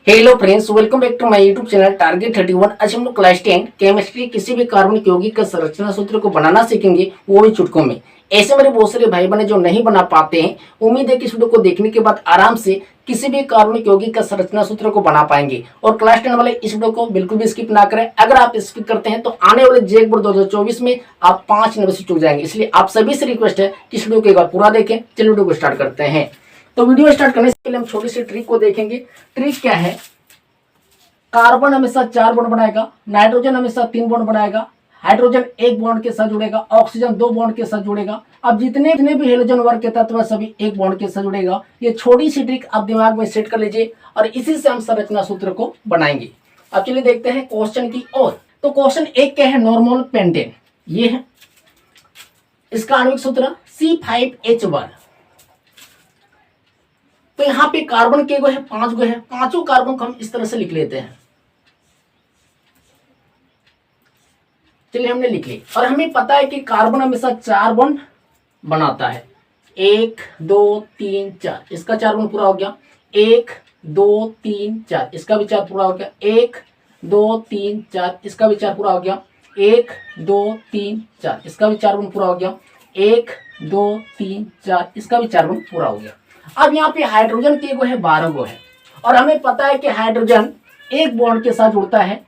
Hello friends, welcome back to my YouTube channel target 31। आज हम लोग क्लास 10 केमिस्ट्री किसी भी कार्बनिक यौगिक का संरचना सूत्र को बनाना सीखेंगे, वो भी चुटकों में। ऐसे मेरे बहुत सारे भाई बहन जो नहीं बना पाते हैं, उम्मीद है कि इस वीडियो को देखने के बाद आराम से किसी भी कार्बनिक यौगिक का संरचना सूत्र को बना पाएंगे। और क्लास 10 वाले इस वीडियो को बिल्कुल भी स्किप ना करें। अगर आप स्किप करते हैं तो आने वाले जेक बोर्ड 2024 में आप 5 नंबर से चूक जाएंगे। इसलिए आप सभी से रिक्वेस्ट है कि इस वीडियो को एक बार पूरा देखें। चलिए वीडियो को स्टार्ट करते हैं। तो वीडियो स्टार्ट करने से पहले हम छोटी सी ट्रिक को देखेंगे। ट्रिक क्या है? कार्बन हमेशा 4 बॉन्ड बनाएगा, नाइट्रोजन हमेशा 3 बॉन्ड बनाएगा, हाइड्रोजन 1 बॉन्ड के साथ जुड़ेगा, ऑक्सीजन 2 बॉन्ड के साथ जुड़ेगा। अब जितने भी हेलोजन वर्ग के तत्व है सभी 1 बॉन्ड के साथ जुड़ेगा। ये छोटी सी ट्रिक आप दिमाग में सेट कर लीजिए और इसी से हम संरचना सूत्र को बनाएंगे। अब चलिए देखते हैं क्वेश्चन की ओर। तो क्वेश्चन 1 क्या है? नॉर्मल पेंटेन ये है, इसका आणविक सूत्र C5H1। तो यहाँ पे कार्बन के गो है 5 गो है, पांचों कार्बन को हम इस तरह से लिख लेते हैं। चलिए हमने लिख ली। और हमें पता है कि कार्बन हमेशा 4 बॉन्ड बनाता है। 1 2 3 4, इसका 4 बॉन्ड पूरा हो गया। 1 2 3 4, इसका भी 4 पूरा हो गया। 1 2 3 4, इसका भी 4 पूरा हो गया। 1 2 3 4, इसका भी 4 बॉन्ड पूरा हो गया। 1 2 3 4, इसका भी 4 बॉन्ड पूरा हो गया। अब यहाँ पे हाइड्रोजन के गो है 12 गो है। और हमें पता है कि हाइड्रोजन 1 बॉन्ड के साथ जुड़ता है।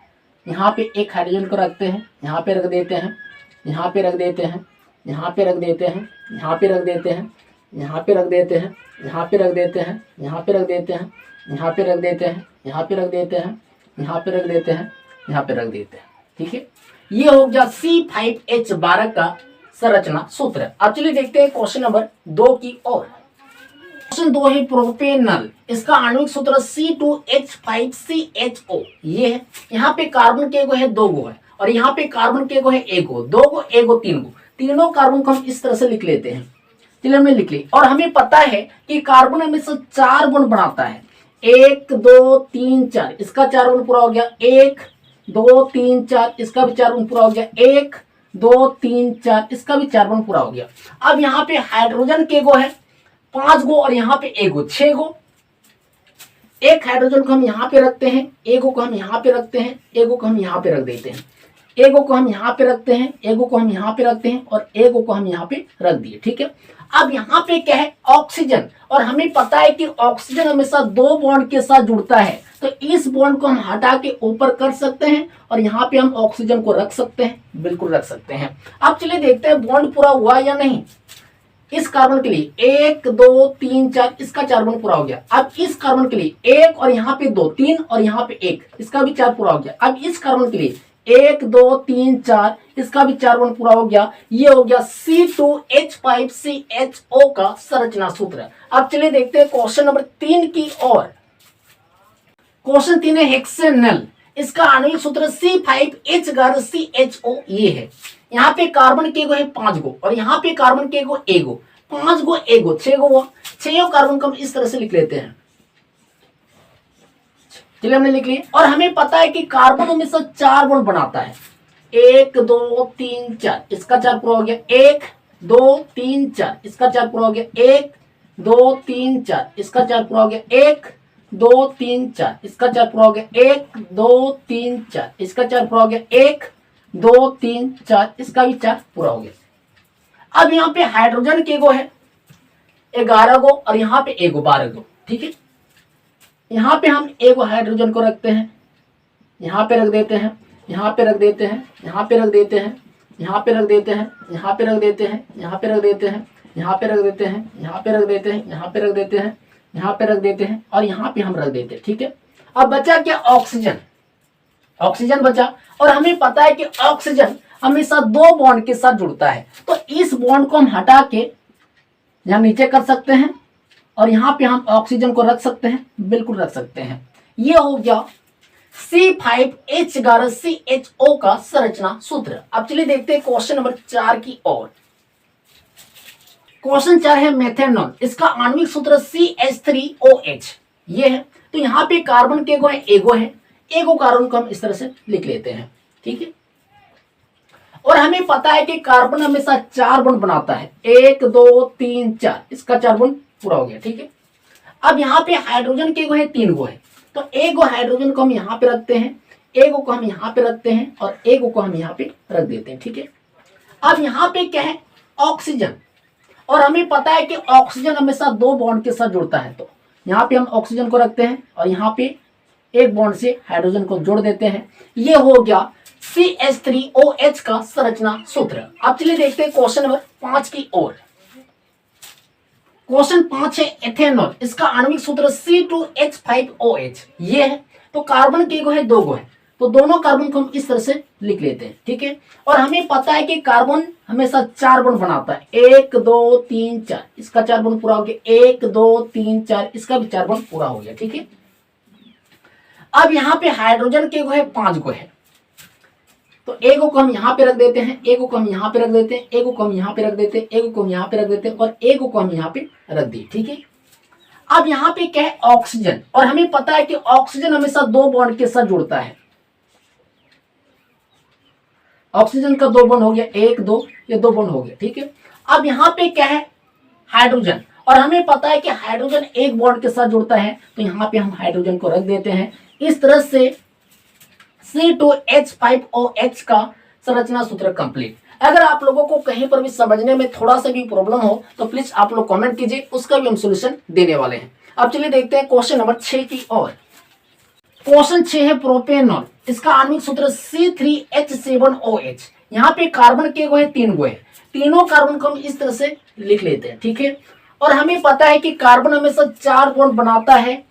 यहाँ पे एक हाइड्रोजन को रखते हैं, यहाँ पे रख देते हैं, यहाँ पे रख देते हैं, यहाँ पे रख देते हैं, यहाँ पे रख देते हैं, यहाँ पे रख देते हैं, यहाँ पे रख देते हैं, यहाँ पे रख देते हैं, यहाँ पे रख देते हैं, यहाँ पे रख देते हैं, यहाँ पे रख देते हैं, यहाँ पे रख देते हैं। ठीक है, ये हो गया C5H12 का संरचना सूत्र। अब चलिए देखते हैं क्वेश्चन नंबर 2 की ओर। क्वेश्चन 2 है प्रोपेनल, इसका आणविक सूत्र C2H5CHO ये है। यहाँ पे कार्बन के गो है 2 गो है, और यहाँ पे कार्बन के गो है 1 गो, 2 गो 1 गो 3 गो। तीनों कार्बन को हम इस तरह से लिख लेते हैं। चलिए हमने लिख ली। और हमें पता है कि कार्बन हमेशा 4 बॉन्ड बनाता है। 1 2 3 4, इसका 4 बॉन्ड पूरा हो गया। 1 2 3 4, इसका भी 4 बॉन्ड पूरा हो गया। 1 2 3 4, इसका भी 4 बॉन्ड पूरा हो गया। अब यहाँ पे हाइड्रोजन के गो है 5 गो, और यहाँ पे 1 गो 6 गो। एक हाइड्रोजन को हम यहाँ पे रखते हैं, 1 गो को हम यहाँ पे रखते हैं, 1 गो को हम यहाँ पे रख देते हैं, 1 गो को हम यहाँ पे रखते हैं, 1 गो को हम यहाँ पे रखते हैं, और 1 गो को हम यहाँ पे रख दिए। ठीक है, अब यहाँ पे क्या है? ऑक्सीजन। और हमें पता है कि ऑक्सीजन हमेशा 2 बॉन्ड के साथ जुड़ता है। तो इस बॉन्ड को हम हटा के ऊपर कर सकते हैं और यहाँ पे हम ऑक्सीजन को रख सकते हैं, बिल्कुल रख सकते हैं। अब चलिए देखते हैं बॉन्ड पूरा हुआ या नहीं। इस कार्बन के लिए 1 2 3 4, इसका 4 बॉन्ड पूरा हो गया। अब इस कार्बन के लिए 1 और यहाँ पे 2 3 और यहाँ पे 1, इसका भी 4 पूरा हो गया। अब इस कार्बन के लिए 1 2 3 4, इसका भी 4 बॉन्ड पूरा हो गया। ये हो गया C2H5CHO का संरचना सूत्र। अब चलिए देखते हैं क्वेश्चन नंबर 3 की ओर। क्वेश्चन 3 है हेक्सेनल, इसका आणविक सूत्र C5H11CHO ये है। यहाँ पे कार्बन के गो है 5 गो, और यहाँ पे कार्बन के गो 1 गो, 5 गो 1 गो 6 गो हुआ। 6 कार्बन को हम इस तरह से लिख लेते हैं। चलिए हमने लिख लिया। और हमें पता है कि कार्बन हमेशा 4 बॉन्ड बनाता है। 1 2 3 4, इसका 4 पूरा हो गया। 1 2 3 4, इसका 4 पूरा हो गया। 1 2 3 4, इसका 4 पूरा हो गया। 1 2 3 4, इसका 4 पूरा हो गया। 1 2 3 4, इसका 4 पूरा हो गया। 1 2 3 4, इसका भी 4 पूरा हो गया। अब यहाँ पे हाइड्रोजन के गो है 11 गो, और यहाँ पे 1 गो 12 गो। ठीक है, यहाँ पे हम 1 हाइड्रोजन को रखते हैं, यहाँ पे रख देते हैं, यहाँ पे रख देते हैं, यहाँ पे रख देते हैं, यहाँ पे रख देते हैं, यहाँ पे रख देते हैं, यहाँ पे रख देते हैं, यहाँ पे रख देते हैं, यहाँ पे रख देते हैं, यहाँ पे रख देते हैं, यहाँ पे रख देते हैं, और यहाँ पे हम रख देते हैं। ठीक है, अब बचा क्या? ऑक्सीजन। ऑक्सीजन बचा। और हमें पता है कि ऑक्सीजन हमेशा 2 बॉन्ड के साथ जुड़ता है। तो इस बॉन्ड को हम हटा के यहाँ नीचे कर सकते हैं, और यहाँ पे हम ऑक्सीजन को रख सकते हैं, बिल्कुल रख सकते हैं। ये हो गया C5H11CHO का संरचना सूत्र। अब चलिए देखते हैं क्वेश्चन नंबर 4 की ओर। क्वेश्चन 4 है मेथेनॉल, इसका आणविक सूत्र CH3OH ये है। तो यहाँ पे कार्बन के गो है 1 गो है, 1 गो कार्बन को हम इस तरह से लिख लेते हैं। ठीक है, और हमें पता है कि कार्बन हमेशा 4 बॉन्ड बनाता है। 1 2 3 4, इसका 4 बॉन्ड पूरा हो गया। ठीक है, अब यहाँ पे हाइड्रोजन के गो है 3 गो है। तो एक हाइड्रोजन को हम यहाँ पे रखते हैं, एक को हम यहाँ पे रखते हैं और एक को हम यहाँ पे रख देते हैं। ठीक है, अब यहाँ पे क्या है, ऑक्सीजन, और हमें पता है कि ऑक्सीजन हमेशा दो बॉन्ड के साथ जुड़ता है, तो यहाँ पे हम ऑक्सीजन को रखते हैं और यहाँ पे एक बॉन्ड से हाइड्रोजन को जोड़ देते हैं। ये हो गया CH3OH का संरचना सूत्र। अब चलिए देखते हैं क्वेश्चन नंबर 5 की ओर। क्वेश्चन 5 है एथेनॉल, इसका आणविक सूत्र C2H5OH ये है। तो कार्बन के गो है, दो गो है, तो दोनों कार्बन को हम इस तरह से लिख लेते हैं। ठीक है, और हमें पता है कि कार्बन हमेशा 4 बॉन्ड बनाता है, 1 2 3 4, इसका 4 बॉन्ड पूरा हो गया, 1 2 3 4, इसका भी 4 बॉन्ड पूरा हो गया। ठीक है, अब यहाँ पे हाइड्रोजन के गो है 5 गो है, तो एक को हम यहाँ पे रख देते हैं, एक को हम यहाँ पे रख देते हैं, एक को हम यहाँ पे रख देते हैं, एक को हम यहाँ पे रख देते हैं और एक को हम यहाँ पे रख दिए। ठीक है, अब यहाँ पे क्या है, ऑक्सीजन, और हमें पता है कि ऑक्सीजन हमेशा दो बॉन्ड के साथ जुड़ता है। ऑक्सीजन का 2 बॉन्ड हो गया, 1 2, ये 2 बॉन्ड हो गया। ठीक है, अब यहाँ पे क्या है, हाइड्रोजन, और हमें पता है कि हाइड्रोजन एक बॉन्ड के साथ जुड़ता है, तो यहाँ पे हम हाइड्रोजन को रख देते हैं। इस तरह से C2H5OH का संरचना सूत्र कंप्लीट। अगर आप लोगों को कहीं पर भी समझने में थोड़ा सा भी प्रॉब्लम हो तो प्लीज आप लोग कमेंट कीजिए, उसका भी हम सॉल्यूशन देने वाले हैं। अब चलिए देखते हैं क्वेश्चन नंबर 6 की ओर। क्वेश्चन 6 है प्रोपेनॉल, इसका आणविक सूत्र C3H7OH। यहाँ पे कार्बन के गो है 3 गो है, तीनों कार्बन को हम इस तरह से लिख लेते हैं। ठीक है, और हमें पता है कि कार्बन हमेशा 4 बॉन्ड बनाता है,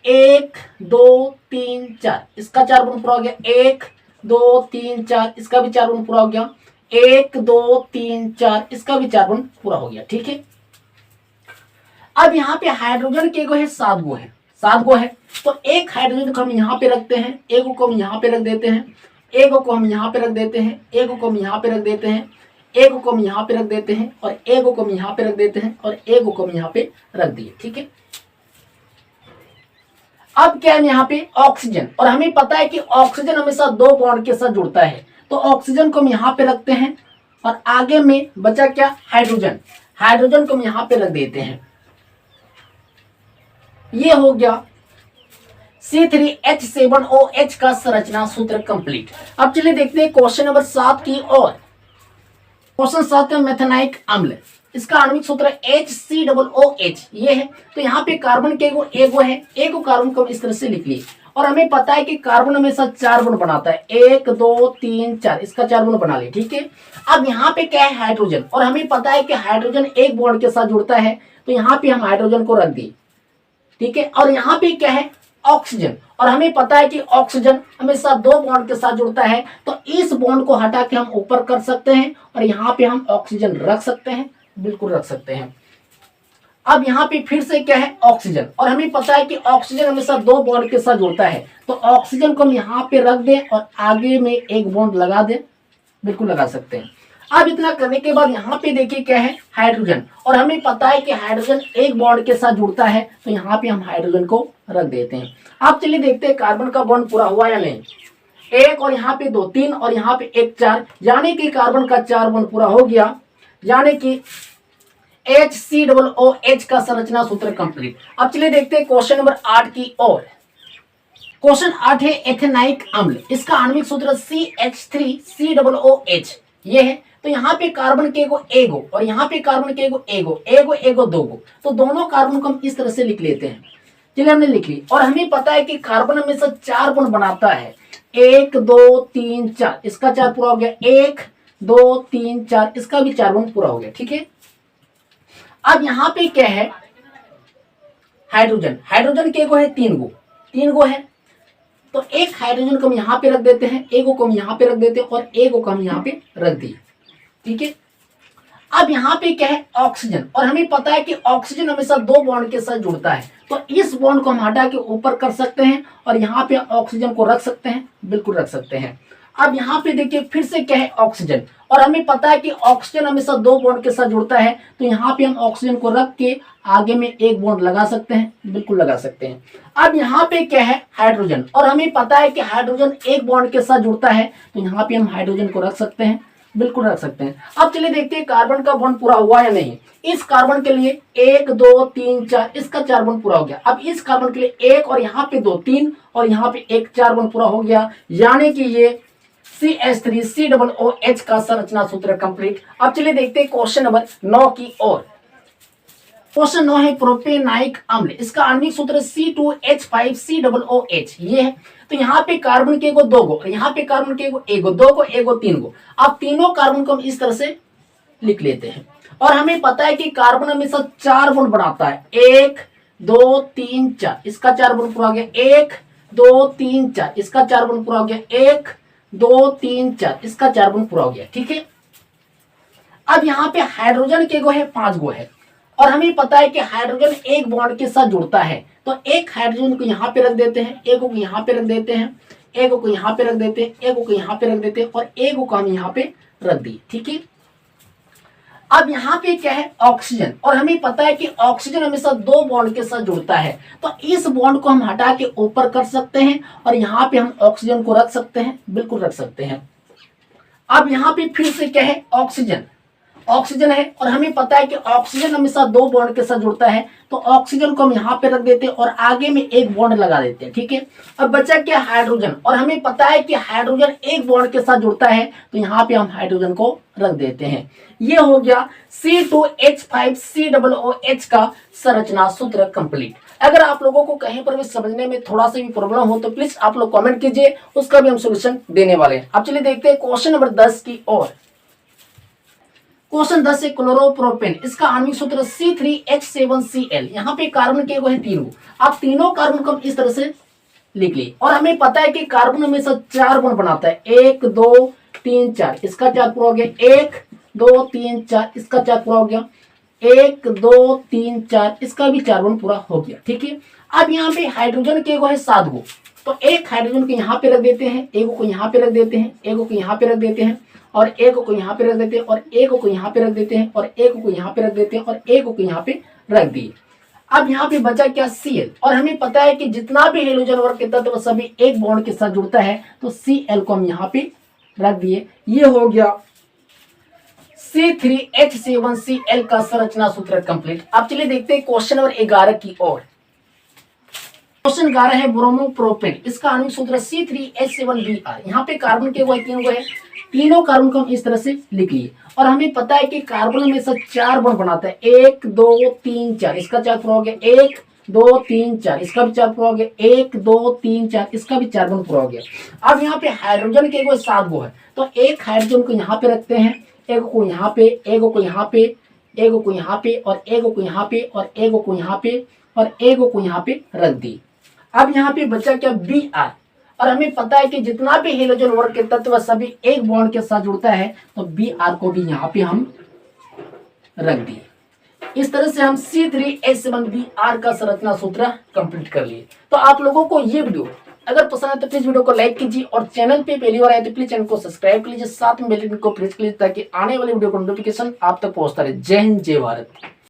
1 2 3 4, इसका 4 बॉन्ड पूरा हो गया, 1 2 3 4, इसका भी 4 बॉन्ड पूरा हो गया, 1 2 3 4, इसका भी 4 बॉन्ड पूरा हो गया। ठीक है, अब यहाँ पे हाइड्रोजन के गो है 7 गो है, 7 गो है, तो एक हाइड्रोजन को हम यहाँ पे रखते हैं, एक को हम यहाँ पे रख देते हैं, एक को हम यहाँ पे रख देते हैं, एक को हम यहाँ पे रख देते हैं, एक को हम यहाँ पे रख देते हैं और एक को हम यहाँ पे रख देते हैं और एक को हम यहाँ पे रख दिए। ठीक है, अब क्या है यहाँ पे ऑक्सीजन, और हमें पता है कि ऑक्सीजन हमेशा दो बॉन्ड के साथ जुड़ता है, तो ऑक्सीजन को हम यहाँ पे रखते हैं और आगे में बचा क्या, हाइड्रोजन, हाइड्रोजन को हम यहाँ पे रख देते हैं। ये हो गया C3H7OH का संरचना सूत्र कंप्लीट। अब चलिए देखते हैं क्वेश्चन नंबर 7 की ओर। क्वेश्चन 7 है मेथेनाइक अम्ल, इसका आणविक सूत्र HCOOH ये है। तो यहाँ पे कार्बन के एगो है, एगो कार्बन को इस तरह से लिख लिए, और हमें पता है कि कार्बन हमेशा 4 बॉन्ड बनाता है, 1 2 3 4, इसका 4 बॉन्ड बना लिए। ठीक है, अब यहाँ पे क्या है, हाइड्रोजन, और हमें पता है कि हाइड्रोजन एक बॉन्ड के साथ जुड़ता है, तो यहाँ पे हम हाइड्रोजन को रख दिए। ठीक है, और यहाँ पे क्या है, ऑक्सीजन, और हमें पता है कि ऑक्सीजन हमेशा दो बॉन्ड के साथ जुड़ता है, तो इस बॉन्ड को हटा के हम ऊपर कर सकते हैं और यहाँ पे हम ऑक्सीजन रख सकते हैं, बिल्कुल रख सकते हैं। अब यहाँ पे फिर से क्या है, ऑक्सीजन, और हमें पता है कि ऑक्सीजन हमेशा दो बॉन्ड के साथ जुड़ता है, तो ऑक्सीजन को हम यहाँ पे रख दें और आगे में एक बॉन्ड लगा दें, बिल्कुल लगा सकते हैं। अब इतना करने के बाद यहाँ पे देखिए क्या है, हाइड्रोजन, और हमें पता है कि हाइड्रोजन एक बॉन्ड के साथ जुड़ता है, तो यहाँ पे हम हाइड्रोजन को रख देते हैं। अब चलिए देखते हैं कार्बन का बॉन्ड पूरा हुआ या नहीं। 1 और यहाँ पे 2 3 और यहाँ पे 1 4, यानी कि कार्बन का 4 बॉन्ड पूरा हो गया, यानी कि HCOOH का संरचना सूत्र कंप्लीट। अब चलिए देखते हैं क्वेश्चन नंबर 8 की ओर। क्वेश्चन 8 है एथेनाइक अम्ल, इसका आणविक सूत्र CH3COOH ये है। तो यहाँ पे कार्बन के एगो और यहाँ पे कार्बन के एगो 2 गो, तो दोनों कार्बन को हम इस तरह से लिख लेते हैं। चलिए हमने लिख ली, और हमें पता है कि कार्बन हमेशा 4 बॉन्ड बनाता है, 1 2 3 4, इसका 4 पूरा हो गया, 1 2 3 4, इसका भी 4 बॉन्ड पूरा हो गया। ठीक है, अब यहाँ पे क्या है, हाइड्रोजन, हाइड्रोजन के है 3 गो है, तो एक हाइड्रोजन को हम यहाँ पे रख देते हैं, एक को हम यहाँ पे रख देते हैं और एक को हम यहाँ पे रख दिए। ठीक है, अब यहाँ पे क्या है, ऑक्सीजन, और हमें पता है कि ऑक्सीजन हमेशा दो बॉन्ड के साथ जुड़ता है, तो इस बॉन्ड को हम हटा के ऊपर कर सकते हैं और यहाँ पे ऑक्सीजन को रख सकते हैं, बिल्कुल रख सकते हैं। अब यहाँ पे देखिए फिर से क्या है, ऑक्सीजन, और हमें पता है कि ऑक्सीजन हमेशा दो बॉन्ड के साथ जुड़ता है, तो यहाँ पे हम ऑक्सीजन को रख के आगे में एक बॉन्ड लगा सकते हैं, बिल्कुल लगा सकते हैं। अब यहाँ पे क्या है, हाइड्रोजन, और हमें पता है कि हाइड्रोजन एक बॉन्ड के साथ जुड़ता है, तो यहाँ पे हम हाइड्रोजन को रख सकते हैं, बिल्कुल रख सकते हैं। अब चलिए देखते हैं कार्बन का बॉन्ड पूरा हुआ या नहीं। इस कार्बन के लिए 1 2 3 4 इसका 4 बॉन्ड पूरा हो गया। अब इस कार्बन के लिए 1 और यहाँ पे 2 3 और यहाँ पे 1 4 बॉन्ड पूरा हो गया, यानी कि ये CH3COOH का संरचना सूत्र कंप्लीट। अब चलिए देखते हैं क्वेश्चन नंबर 9 की ओर। क्वेश्चन 9 है प्रोपेनाइक अम्ल, इसका आणविक सूत्र C2H5COOH ये है। तो यहाँ पे कार्बन के को 2 गो, यहाँ पे कार्बन के को 1 गो, 2 को 1 गो 3 गो। अब तीनों कार्बन को हम इस तरह से लिख लेते हैं और हमें पता है कि कार्बन हमेशा 4 बॉन्ड बनाता है, 1 2 3 4 इसका 4 बॉन्ड पूरा हो गया, 1 2 3 4 इसका 4 बॉन्ड पूरा हो गया, 1 2 3 4 इसका 4 बॉन्ड पूरा हो गया। ठीक है, अब यहाँ पे हाइड्रोजन के गो है 5 गो है और हमें पता है कि हाइड्रोजन एक बॉन्ड के साथ जुड़ता है। तो एक हाइड्रोजन को यहाँ पे रख देते हैं, एक को यहाँ पे रख देते हैं, एक को यहाँ पे रख देते हैं, एक को यहाँ पे रख देते हैं और एक को हम यहाँ पे रख दिए। ठीक है, अब यहाँ पे क्या है ऑक्सीजन, और हमें पता है कि ऑक्सीजन हमेशा 2 बॉन्ड के साथ जुड़ता है। तो इस बॉन्ड को हम हटा के ऊपर कर सकते हैं और यहाँ पे हम ऑक्सीजन को रख सकते हैं, बिल्कुल रख सकते हैं। अब यहाँ पे फिर से क्या है ऑक्सीजन, ऑक्सीजन है और हमें पता है कि ऑक्सीजन हमेशा 2 बॉन्ड के साथ जुड़ता है। तो ऑक्सीजन को हम यहाँ पे रख देते हैं और आगे में एक बॉन्ड लगा देते हैं। ठीक है, अब बचा क्या हाइड्रोजन, और हमें पता है कि हाइड्रोजन एक बॉन्ड के साथ जुड़ता है। तो यहाँ पे हम हाइड्रोजन को रख देते हैं। ये हो गया C2H5COOH का संरचना सूत्र कंप्लीट। अगर आप लोगों को कहीं पर भी समझने में थोड़ा सा भी प्रॉब्लम हो तो प्लीज आप लोग कमेंट कीजिए, उसका भी हम सोल्यूशन देने वाले हैं। अब चलिए देखते हैं क्वेश्चन नंबर 10 की ओर। क्वेश्चन 10 है क्लोरोप्रोपेन, इसका आणविक सूत्र C3H7Cl। यहाँ पे कार्बन के वो है 3 गो। अब तीनों कार्बन को हम इस तरह से लिख लिए और हमें पता है कि कार्बन हमेशा 4 बॉन्ड बनाता है, 1 2 3 4 इसका 4 पूरा हो गया, 1 2 3 4 इसका 4 पूरा हो गया, 1 2 3 4 इसका भी 4 बॉन्ड पूरा हो गया। ठीक है, अब यहाँ पे हाइड्रोजन के वो है 7 गो। तो एक हाइड्रोजन को यहाँ पे रख देते हैं, एक को यहाँ पे रख देते हैं, एक को यहाँ पे रख देते हैं और एक को यहाँ पे रख देते हैं और एक को यहाँ पे रख देते हैं और एक को यहाँ पे रख देते हैं और एक को यहाँ पे रख दिए। अब यहाँ पे बचा क्या Cl, और हमें पता है कि जितना भी हेलोजन वर्ग के तत्व सभी एक बॉन्ड के साथ जुड़ता है। तो Cl को हम यहाँ पे रख दिए। ये हो गया C3H7Cl का संरचना सूत्र कंप्लीट। अब चलिए देखते हैं क्वेश्चन नंबर 11 की ओर। क्वेश्चन 11 है ब्रोमोप्रोपेन, इसका आणविक सूत्र C3H7Br। यहाँ पे कार्बन के वो 3 गो है, तीनों कार्बन को हम इस तरह से लिख लिए और हमें पता है कि कार्बन हमेशा 4 बॉन्ड बनाता है, 1 2 3 4 इसका 4 पूरा हो गया, 1 2 3 4 इसका भी 4 पूरा हो गया, 1 2 3 4 इसका भी 4 बॉन्ड पूरा हो गया। अब यहाँ पे हाइड्रोजन के वो 7 गो है। तो एक हाइड्रोजन को यहाँ पे रखते हैं, एक को यहाँ पे, एक को यहाँ पे, एक को यहाँ पे और एक को यहाँ पे और एक को यहाँ पे और एक को यहाँ पे रख दी। अब यहाँ पे बचा क्या Br, और हमें पता है कि जितना भी हेलोजन वर्ग के तत्व सभी एक बॉन्ड के साथ जुड़ता है। तो Br को भी यहाँ पे हम रख दिए। इस तरह से हम C3H7Br का संरचना सूत्र कंप्लीट कर लिए। तो आप लोगों को ये वीडियो अगर पसंद है तो प्लीज वीडियो को लाइक कीजिए और चैनल पे पहली बार आए तो प्लीज चैनल को सब्सक्राइब कर लीजिए, साथ में बेल आइकन को प्रेस कीजिए ताकि आने वाली वीडियो का नोटिफिकेशन आप तक पहुंचता रहे। जय हिंद, जय भारत।